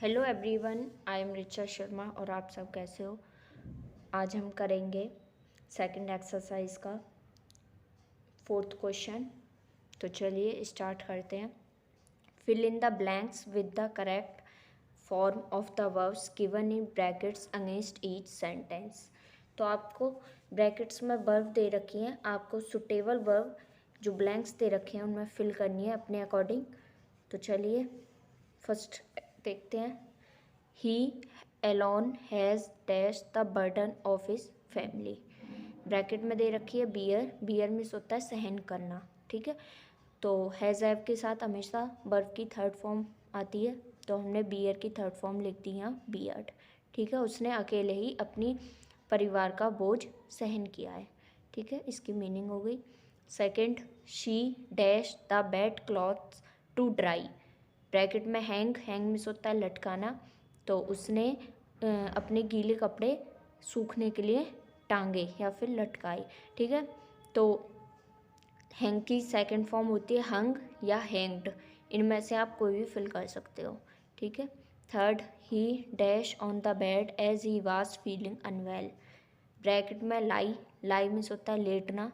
Hello everyone, I am Richa Sharma और आप सब कैसे हो। आज हम करेंगे सेकंड एक्सरसाइज का फोर्थ क्वेश्चन। तो चलिए स्टार्ट करते हैं। Fill in the blanks with the correct form of the verbs given in brackets against each sentence. तो आपको ब्रैकेट्स में वर्ब दे रखी हैं, आपको सुटेबल वर्ब जो ब्लैंक्स दे रखे हैं उनमें फिल करनी है अपने अकॉर्डिंग। तो चलिए फर्स्ट देखते हैं। ही alone has dash the burden of his family. Bracket में दे रखी है बियर, बियर मीन्स होता है सहन करना, ठीक है। तो हैज़ हैव के साथ हमेशा वर्ब की थर्ड फॉर्म आती है, तो हमने बियर की थर्ड फॉर्म लिख दी यहाँ बियर्ड, ठीक है। उसने अकेले ही अपनी परिवार का बोझ सहन किया है, ठीक है, इसकी मीनिंग हो गई। Second, she dash the bed clothes to dry. Bracket में हैंग, हैंग मीन्स होता है लटकाना, तो उसने अपने गीले कपड़े सूखने के लिए टांगे या फिर लटकाए, ठीक है। तो हैंग की सेकंड फॉर्म होती है हंग या हैंग्ड, इनमें से आप कोई भी फिल कर सकते हो, ठीक है। Third, he dash on the bed as he was feeling unwell. Bracket में लाई, लाई मीन्स होता है लेटना,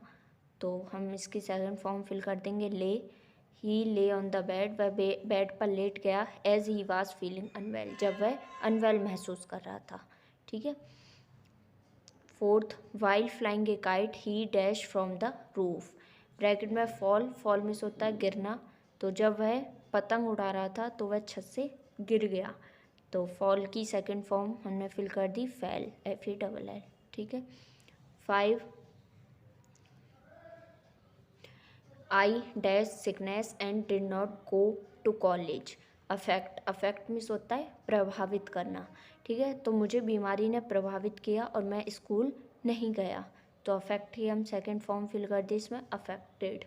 तो हम इसकी सेकंड फॉर्म फिल कर देंगे lay. He lay on the bed, वह बेड पर लेट गया as he was feeling unwell, जब वह अनवेल महसूस कर रहा था, ठीक है। Fourth, while flying a kite he dash from the roof. Bracket में फॉल, फॉल मीन्स होता है गिरना, तो जब वह पतंग उड़ा रहा था तो वह छत से गिर गया, तो फॉल की सेकंड फॉर्म हमने फिल कर दी फेल, FELL, ठीक है। 5, I dash sickness and did not go to college. Affect, affect means होता है प्रभावित करना, ठीक है। तो मुझे बीमारी ने प्रभावित किया और मैं स्कूल नहीं गया, तो अफेक्ट ही हम सेकंड फॉर्म फिल कर दी इसमें अफेक्टेड,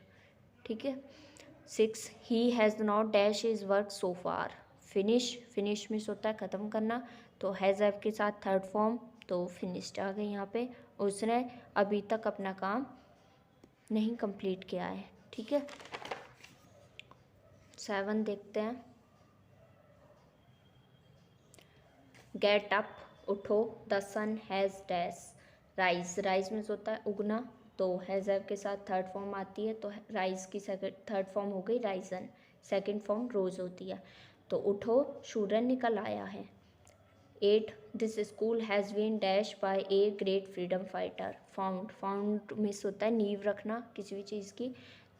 ठीक है। 6, he has not dash is work so far. Finish, finish means होता है ख़त्म करना, तो हैज़ हैव के साथ थर्ड फॉर्म, तो फिनिश्ड आ गई यहाँ पे। उसने अभी तक अपना काम नहीं कंप्लीट किया है, ठीक है। 7 देखते हैं। गेट अप, उठो, the sun has dash rise, rise means होता है उगना, तो हैज़ हैव के साथ थर्ड फॉर्म आती है, तो राइज की सेकंड थर्ड फॉर्म हो गई राइजन, सेकंड फॉर्म रोज होती है, तो उठो सूरज निकल आया है। 8, this school has been dash by a great freedom fighter. Found, found means होता है नींव रखना किसी भी चीज़ की,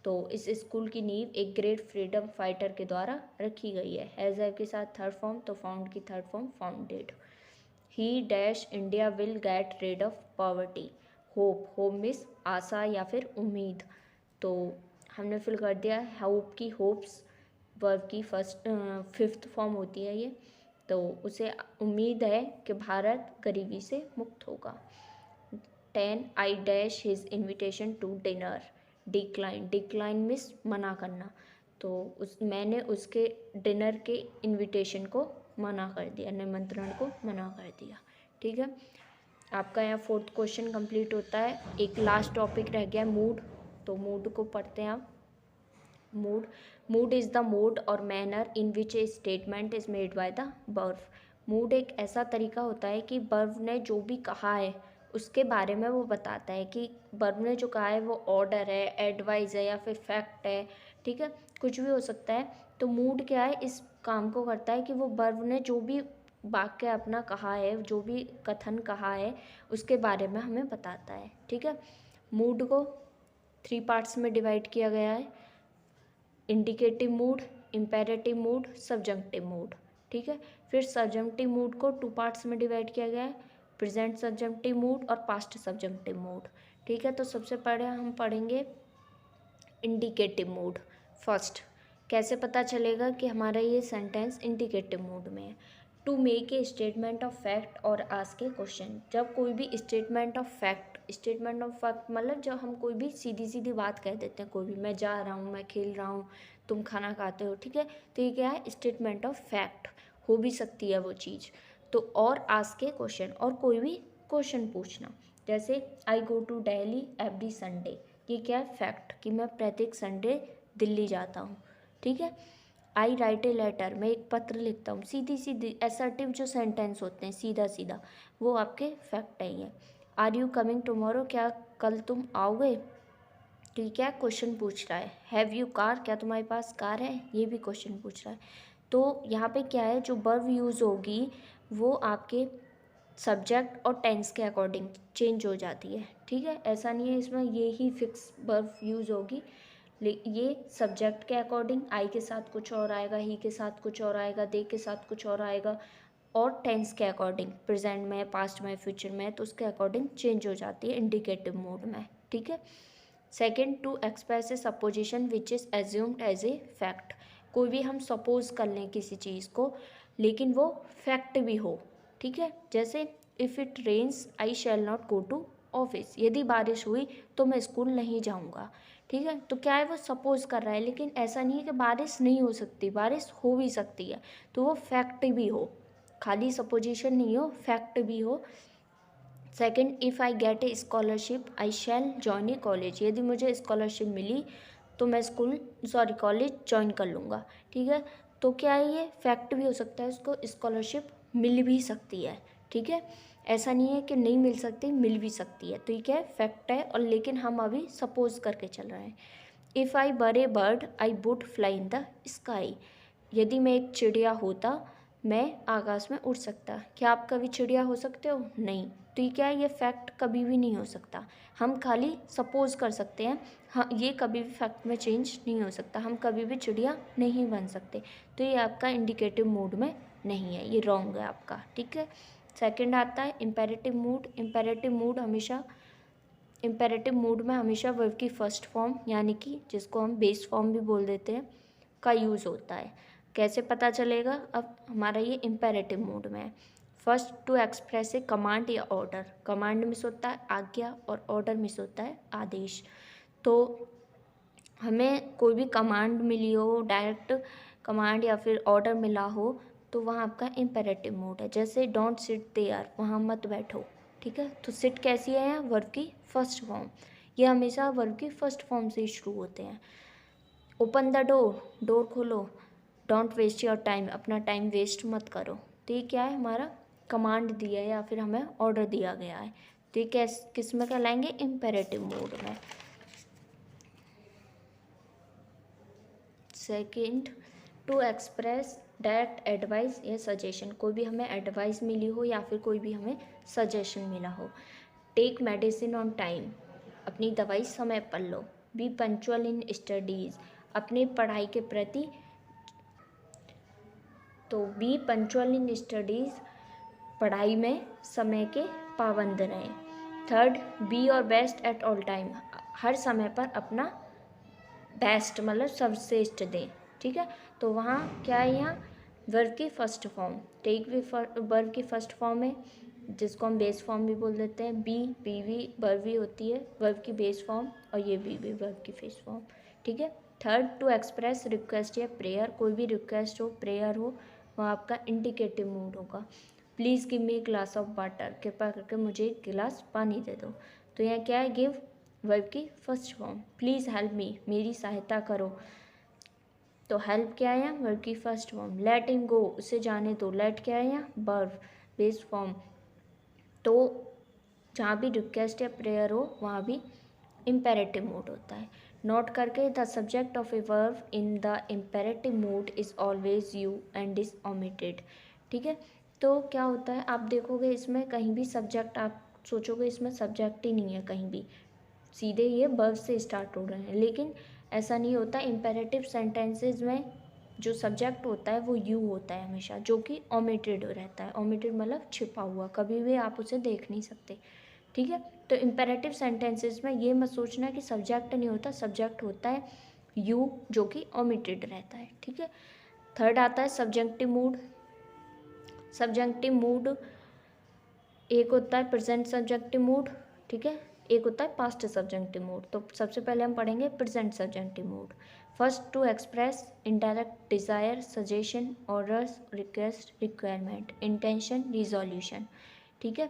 तो इस स्कूल की नींव एक ग्रेट फ्रीडम फाइटर के द्वारा रखी गई है। हैज़ हैव के साथ थर्ड फॉर्म, तो फाउंड की third form founded. He dash India will get rid of poverty. Hope, hope means आशा या फिर उम्मीद, तो हमने फिल कर दिया होप की होप्स, वर्ब की फिफ्थ फॉर्म होती है ये, तो उसे उम्मीद है कि भारत गरीबी से मुक्त होगा। 10, I dash his invitation to dinner. Decline, decline means मना करना, तो मैंने उसके डिनर के इन्विटेशन को मना कर दिया, निमंत्रण को मना कर दिया, ठीक है। आपका यहाँ फोर्थ क्वेश्चन कंप्लीट होता है। एक लास्ट टॉपिक रह गया मूड, तो मूड को पढ़ते हैं आप। Mood, mood is the mode और manner in which a statement is made by the verb. Mood एक ऐसा तरीका होता है कि वर्ब ने जो भी कहा है उसके बारे में वो बताता है कि वर्ब ने जो कहा है वो ऑर्डर है, एडवाइस है या फिर फैक्ट है, ठीक है, कुछ भी हो सकता है। तो मूड क्या है, इस काम को करता है कि वो वर्ब ने जो भी वाक्य अपना कहा है, जो भी कथन कहा है उसके बारे में हमें बताता है, ठीक है। मूड को 3 पार्ट्स में डिवाइड किया गया है, indicative mood, imperative mood, subjunctive mood, ठीक है। फिर सब्जंक्टिव मूड को 2 पार्ट्स में डिवाइड किया गया है, प्रेजेंट सब्जंक्टिव मूड और पास्ट सब्जंक्टिव मूड, ठीक है। तो सबसे पहले हम पढ़ेंगे इंडिकेटिव मूड। फर्स्ट, कैसे पता चलेगा कि हमारा ये सेंटेंस इंडिकेटिव मूड में है। To make a statement of fact और आस्क ए क्वेश्चन। जब कोई भी statement of fact, statement of fact मतलब जब हम कोई भी सीधी सीधी बात कह देते हैं, कोई भी मैं जा रहा हूँ, मैं खेल रहा हूँ, तुम खाना खाते हो, ठीक है, तो ये क्या है, स्टेटमेंट ऑफ फैक्ट, हो भी सकती है वो चीज़। तो और आस्क ए क्वेश्चन, और कोई भी क्वेश्चन पूछना, जैसे I go to Delhi every Sunday, ये क्या है, फैक्ट कि मैं प्रत्येक संडे दिल्ली जाता हूँ, ठीक है। आई राइट ए लेटर, मैं एक पत्र लिखता हूँ। सीधी सीधी असर्टिव जो सेंटेंस होते हैं सीधा सीधा, वो आपके फैक्ट है ये। आर यू कमिंग टुमारो, क्या कल तुम आओगे, ठीक है, क्वेश्चन पूछ रहा है। हैव यू कार, क्या तुम्हारे पास कार है, ये भी क्वेश्चन पूछ रहा है। तो यहाँ पे क्या है, जो वर्ब यूज़ होगी वो आपके सब्जेक्ट और टेंस के अकॉर्डिंग चेंज हो जाती है, ठीक है। ऐसा नहीं है इसमें ये ही फिक्स वर्ब यूज़ होगी, ये सब्जेक्ट के अकॉर्डिंग आई के साथ कुछ और आएगा, ही के साथ कुछ और आएगा, दे के साथ कुछ और आएगा, और टेंस के अकॉर्डिंग प्रेजेंट में, पास्ट में, फ्यूचर में, तो उसके अकॉर्डिंग चेंज हो जाती है इंडिकेटिव मोड में, ठीक है। Second, to express a supposition which is assumed as a fact, कोई भी हम सपोज कर लें किसी चीज़ को लेकिन वो फैक्ट भी हो, ठीक है। जैसे if it rains I shall not go to office, यदि बारिश हुई तो मैं स्कूल नहीं जाऊंगा, ठीक है। तो क्या है, वो सपोज कर रहा है, लेकिन ऐसा नहीं है कि बारिश नहीं हो सकती, बारिश हो भी सकती है, तो वो फैक्ट भी हो, खाली सपोजिशन नहीं हो, फैक्ट भी हो। Second, if I get a scholarship I shall join a college, यदि मुझे स्कॉलरशिप मिली तो मैं कॉलेज ज्वाइन कर लूँगा, ठीक है। तो क्या है, ये फैक्ट भी हो सकता है, उसको स्कॉलरशिप मिल भी सकती है, ठीक है। ऐसा नहीं है कि नहीं मिल सकती, मिल भी सकती है, तो ये क्या है, फैक्ट है, और लेकिन हम अभी सपोज करके चल रहे हैं। If I were A bird I would fly in the sky, यदि मैं एक चिड़िया होता मैं आकाश में उड़ सकता। क्या आप कभी चिड़िया हो सकते हो, नहीं। तो ये क्या है, ये फैक्ट कभी भी नहीं हो सकता, हम खाली सपोज कर सकते हैं, हाँ, ये कभी भी फैक्ट में चेंज नहीं हो सकता, हम कभी भी चिड़िया नहीं बन सकते। तो ये आपका इंडिकेटिव मूड में नहीं है, ये रॉन्ग है आपका, ठीक है। सेकंड आता है इम्पेरेटिव मूड। इम्पेरेटिव मूड में हमेशा वर्ब की फर्स्ट फॉर्म, यानी कि जिसको हम बेस फॉर्म भी बोल देते हैं, का यूज़ होता है। कैसे पता चलेगा, अब हमारा ये इम्पेरेटिव मूड में है। First, to express a command या ऑर्डर, कमांड मिस होता है आज्ञा, और ऑर्डर मिस होता है आदेश। तो हमें कोई भी कमांड मिली हो, डायरेक्ट कमांड या फिर ऑर्डर मिला हो, तो वहाँ आपका इम्पेरेटिव मोड है। जैसे डोंट सिट देयर, वहाँ मत बैठो, ठीक है। तो सिट कैसी है यहाँ, वर्ब की फर्स्ट फॉर्म, ये हमेशा वर्ब की फर्स्ट फॉर्म से ही शुरू होते हैं। ओपन द डोर, डोर खोलो। डोंट वेस्ट योर टाइम, अपना टाइम वेस्ट मत करो। तो ये क्या है, हमारा कमांड दिया है या फिर हमें ऑर्डर दिया गया है, तो ये किस में कहलाएंगे, इम्पेरेटिव मोड में। Second, to express direct advice या सजेशन, कोई भी हमें एडवाइस मिली हो या फिर कोई भी हमें सजेशन मिला हो। टेक मेडिसिन ऑन टाइम, अपनी दवाई समय पर लो। बी पंक्चुअल इन स्टडीज़, अपनी पढ़ाई के प्रति, तो बी पंक्चुअल इन स्टडीज़, पढ़ाई में समय के पाबंद रहें। Third, be your best at all time, हर समय पर अपना बेस्ट मतलब सर्वश्रेष्ठ दें, ठीक है। तो वहाँ क्या है, यहाँ वर्ब की फर्स्ट फॉर्म, टेक भी वर्ब की फर्स्ट फॉर्म है, जिसको हम बेस फॉर्म भी बोल देते हैं। बी भी वर्ब भी होती है, वर्ब की बेस फॉर्म, और ये बी भी वर्ब की फेस फॉर्म, ठीक है। थर्ड, टू एक्सप्रेस रिक्वेस्ट या प्रेयर, कोई भी रिक्वेस्ट हो, प्रेयर हो, वहाँ आपका इंडिकेटिव मूड होगा। Please give me glass of water, कृपा करके मुझे एक गिलास पानी दे दो। तो यहाँ क्या है, गिव वर्ब की first form. Please help me, मेरी सहायता करो, तो हेल्प क्या है यहाँ, वर्ब की first form. Let him go, उसे जाने दो, लेट क्या है यहाँ, वर्ब बेस फॉर्म। तो जहाँ भी रिक्वेस्ट या प्रेयर हो वहाँ भी इम्पेरेटिव मोड होता है। नोट करके, the subject of a verb in the imperative mode is always you and is omitted, ठीक है। तो क्या होता है, आप देखोगे इसमें कहीं भी सब्जेक्ट, आप सोचोगे इसमें सब्जेक्ट ही नहीं है कहीं भी, सीधे ये वर्ब से स्टार्ट हो रहे हैं, लेकिन ऐसा नहीं होता। इम्पेरेटिव सेंटेंसेस में जो सब्जेक्ट होता है वो यू होता है हमेशा, जो कि ओमिटेड रहता है। ओमिटेड मतलब छिपा हुआ, कभी भी आप उसे देख नहीं सकते, ठीक है। तो इम्पेरेटिव सेंटेंसेस में ये मत सोचना कि सब्जेक्ट नहीं होता, सब्जेक्ट होता है यू, जो कि ओमिटेड रहता है, ठीक है। थर्ड आता है सब्जेक्टिव मूड। सब्जेक्टिव मूड एक होता है प्रेजेंट सब्जेक्टिव मूड, ठीक है, एक होता है पास्ट सब्जेक्टिव मूड। तो सबसे पहले हम पढ़ेंगे present subjunctive mood. First, to express indirect desire, suggestion, orders, request, requirement, intention, resolution, ठीक है।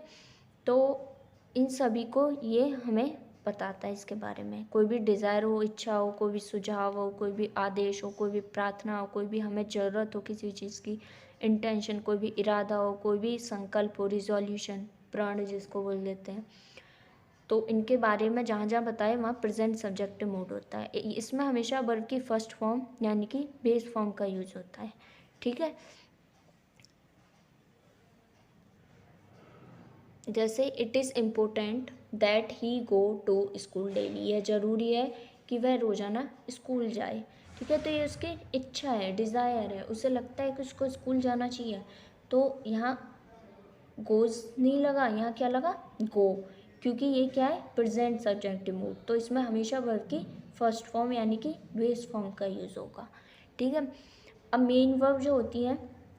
तो इन सभी को ये हमें बताता है इसके बारे में। कोई भी डिज़ायर हो, इच्छा हो, कोई भी सुझाव हो, कोई भी आदेश हो, कोई भी प्रार्थना हो, कोई भी हमें ज़रूरत हो किसी चीज़ की, इंटेंशन, कोई भी इरादा हो, कोई भी संकल्प हो, रिजोल्यूशन, प्रण जिसको बोल देते हैं, तो इनके बारे में जहाँ जहाँ बताए वहाँ प्रेजेंट सब्जेक्टिव मोड होता है। इसमें हमेशा वर्ब की फर्स्ट फॉर्म यानी कि बेस फॉर्म का यूज होता है। ठीक है, जैसे it is important that he go to school daily, यह ज़रूरी है कि वह रोज़ाना स्कूल जाए। ठीक है, तो ये उसकी इच्छा है, डिज़ायर है, उसे लगता है कि उसको स्कूल जाना चाहिए। तो यहाँ गोज़ नहीं लगा, यहाँ क्या लगा, गो, क्योंकि ये क्या है, प्रेजेंट सब्जेक्टिव मोड, तो इसमें हमेशा वर्ब की फर्स्ट फॉर्म यानी कि बेस फॉर्म का यूज़ होगा। ठीक है, अब मेन वर्ब जो होती है,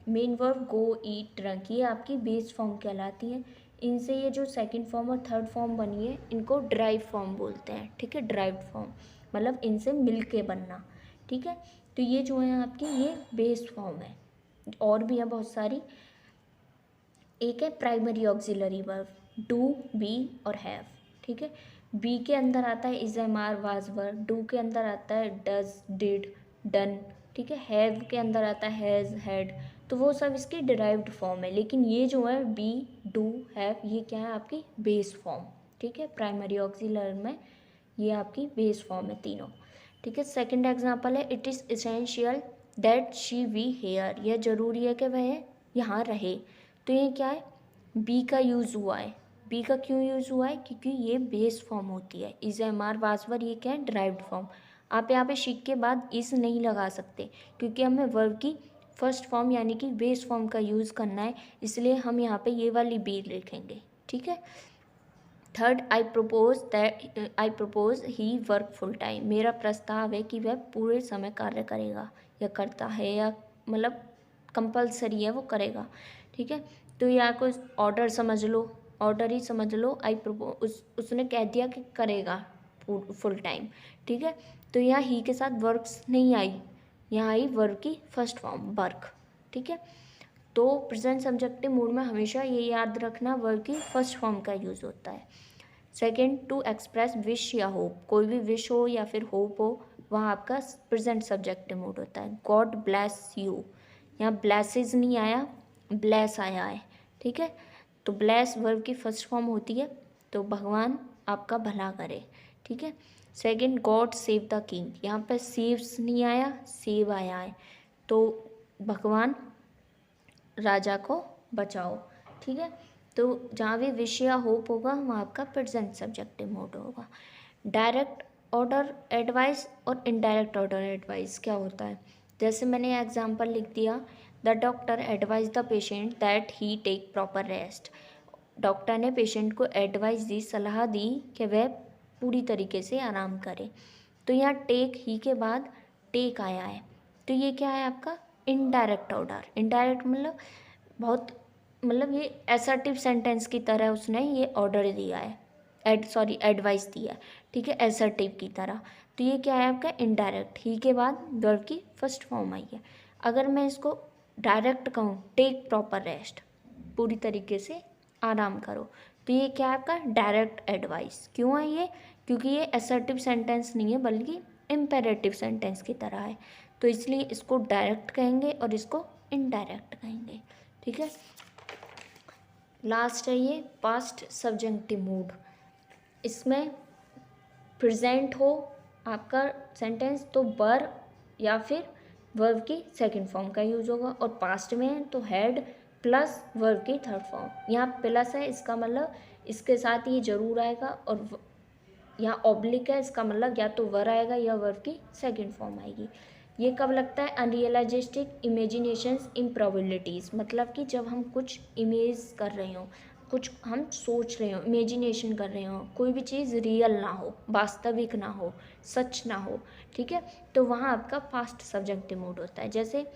मेन वर्ब गो, ईट, ड्रंक, ये आपकी बेस फॉर्म कहलाती है। इनसे ये जो सेकंड फॉर्म और थर्ड फॉर्म बनी है इनको ड्राइव फॉर्म बोलते हैं। ठीक है, ड्राइव फॉर्म मतलब इनसे मिल के बनना। ठीक है, तो ये जो है आपकी ये बेस फॉर्म है। और भी है बहुत सारी। एक है primary auxiliary verb, do, be और हैव। ठीक है, बी के अंदर आता है is, am, are, was, were. Do के अंदर आता है डज, डिड, डन। ठीक है, हैव के अंदर आता है हैज़, हैड। तो वो सब इसकी डिराइव्ड फॉर्म है, लेकिन ये जो है बी, डू, हैव, ये क्या है आपकी बेस फॉर्म। ठीक है, प्राइमरी ऑक्सिलरी में ये आपकी बेस फॉर्म है तीनों। ठीक है, सेकंड एग्जांपल है it is essential that she be here, यह ज़रूरी है कि वह यहाँ रहे। तो ये क्या है, बी का यूज़ हुआ है। बी का क्यों यूज़ हुआ है, क्योंकि ये बेस फॉर्म होती है। इज, एम, आर, वाज, वर, ये क्या है, ड्राइव्ड फॉर्म। आप यहाँ पे शीक के बाद इस नहीं लगा सकते, क्योंकि हमें वर्ब की फर्स्ट फॉर्म यानी कि बेस फॉर्म का यूज़ करना है, इसलिए हम यहाँ पे ये वाली बी लिखेंगे। ठीक है, third, I propose he work full time, मेरा प्रस्ताव है कि वह पूरे समय कार्य करेगा या करता है, या मतलब कंपलसरी है वो करेगा। ठीक है, तो यहाँ को ऑर्डर समझ लो, ऑर्डर ही समझ लो। आई प्रपोज, उसने कह दिया कि करेगा फुल टाइम। ठीक है, तो यहाँ ही के साथ वर्क्स नहीं आई, यहाँ आई वर्ब की फर्स्ट फॉर्म वर्क। ठीक है, तो प्रेजेंट सब्जेक्टिव मूड में हमेशा ये याद रखना वर्ब की फर्स्ट फॉर्म का यूज़ होता है। सेकेंड, टू एक्सप्रेस विश या होप, कोई भी विश हो या फिर होप हो, वहाँ आपका प्रेजेंट सब्जेक्टिव मूड होता है। गॉड ब्लेस यू, यहाँ ब्लेसेस नहीं आया, ब्लेस आया है। ठीक है, तो ब्लेस वर्ब की फर्स्ट फॉर्म होती है, तो भगवान आपका भला करे। ठीक है, second, God save the king, यहाँ पे सेव्स नहीं आया, सेव आया है, तो भगवान राजा को बचाओ। ठीक है, तो जहाँ भी विश या होप होगा वहाँ आपका प्रेजेंट सब्जेक्टिव मोड होगा। डायरेक्ट ऑर्डर एडवाइस और इनडायरेक्ट ऑर्डर एडवाइस क्या होता है, जैसे मैंने एग्जांपल लिख दिया, the doctor advise the patient that he take proper rest, doctor ने पेशेंट को एडवाइस दी, सलाह दी कि वह पूरी तरीके से आराम करे। तो यहाँ टेक ही के बाद टेक आया है, तो ये क्या है आपका इनडायरेक्ट ऑर्डर। इनडायरेक्ट मतलब बहुत, मतलब ये असर्टिव सेंटेंस की तरह उसने ये ऑर्डर दिया है, एडवाइस दिया है। ठीक है, असर्टिव की तरह, तो ये क्या है आपका इनडायरेक्ट, ही के बाद वर्ब की फर्स्ट फॉर्म आई है। अगर मैं इसको डायरेक्ट कहूँ, टेक प्रॉपर रेस्ट, पूरी तरीके से आराम करो, तो ये क्या है आपका डायरेक्ट एडवाइस। क्यों है ये, क्योंकि ये असर्टिव सेंटेंस नहीं है बल्कि इम्पेरेटिव सेंटेंस की तरह है, तो इसलिए इसको डायरेक्ट कहेंगे और इसको इनडायरेक्ट कहेंगे। ठीक है, लास्ट है ये पास्ट सब्जेक्टिव मूड, इसमें प्रेजेंट हो आपका सेंटेंस तो वर या फिर वर्ब की सेकंड फॉर्म का यूज होगा, और पास्ट में है तो हैड प्लस वर्ब की थर्ड फॉर्म। यहाँ प्लस है, इसका मतलब इसके साथ ये जरूर आएगा, और यहाँ ऑब्लिक है, इसका मतलब या तो वर आएगा या वर्ब की सेकंड फॉर्म आएगी। ये कब लगता है, अनरियलिस्टिक इमेजिनेशंस इम्प्रॉबेबिलिटीज़, मतलब कि जब हम कुछ इमेज कर रहे हों, कुछ हम सोच रहे हो, इमेजिनेशन कर रहे हो, कोई भी चीज़ रियल ना हो, वास्तविक ना हो, सच ना हो। ठीक है, तो वहाँ आपका पास्ट सब्जेक्टिव मूड होता है। जैसे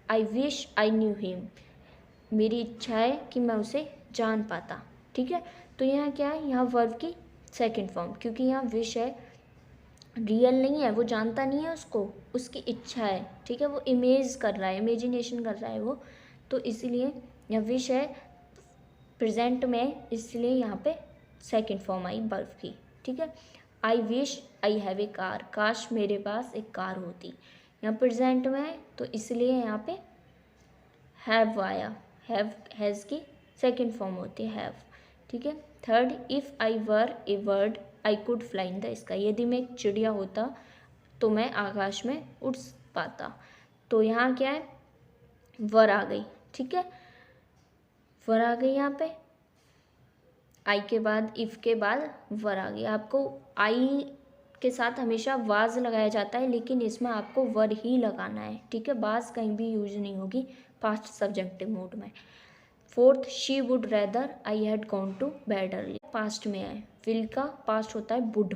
I wish I knew him, मेरी इच्छा है कि मैं उसे जान पाता। ठीक है, तो यहाँ क्या है, यहाँ वर्ब की सेकंड फॉर्म, क्योंकि यहाँ विश है, रियल नहीं है, वो जानता नहीं है उसको, उसकी इच्छा है। ठीक है, वो इमेज कर रहा है, इमेजिनेशन कर रहा है वो, तो इसीलिए यह विश है प्रेजेंट में, इसलिए यहाँ पे सेकंड फॉर्म आई वर्ब की। ठीक है। I wish I have a car, काश मेरे पास एक कार होती। यहाँ प्रेजेंट में है तो इसलिए यहाँ पे हैव आया, हैव हैज़ की सेकेंड फॉर्म होती है हैव, ठीक है। Third, if I were A bird I could fly in the sky, यदि मैं एक चिड़िया होता तो मैं आकाश में उड़ पाता। तो यहाँ क्या है, वर आ गई, ठीक है, वर आ गई यहाँ पे, आई के बाद इफ़ के बाद वर आ गई। आपको आई के साथ हमेशा वाज लगाया जाता है, लेकिन इसमें आपको वर ही लगाना है, ठीक है, वाज कहीं भी यूज नहीं होगी पास्ट सब्जेक्टिव मोड में। Fourth, she would rather I had gone to bed early, past में है, विल का पास्ट होता है वुड,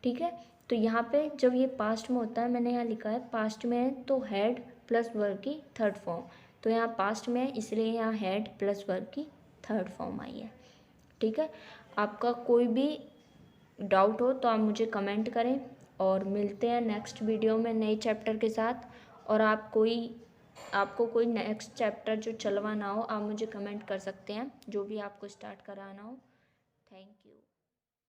ठीक है। तो यहाँ पे जब ये पास्ट में होता है, मैंने यहाँ लिखा है पास्ट में है तो हैड प्लस वर्ब की थर्ड फॉर्म, तो यहाँ पास्ट में है इसलिए यहाँ हैड प्लस वर्ब की थर्ड फॉर्म आई है, ठीक है। आपका कोई भी डाउट हो तो आप मुझे कमेंट करें, और मिलते हैं नेक्स्ट वीडियो में नए चैप्टर के साथ। और आपको कोई नेक्स्ट चैप्टर जो चलवाना हो आप मुझे कमेंट कर सकते हैं, जो भी आपको स्टार्ट कराना हो। Thank you.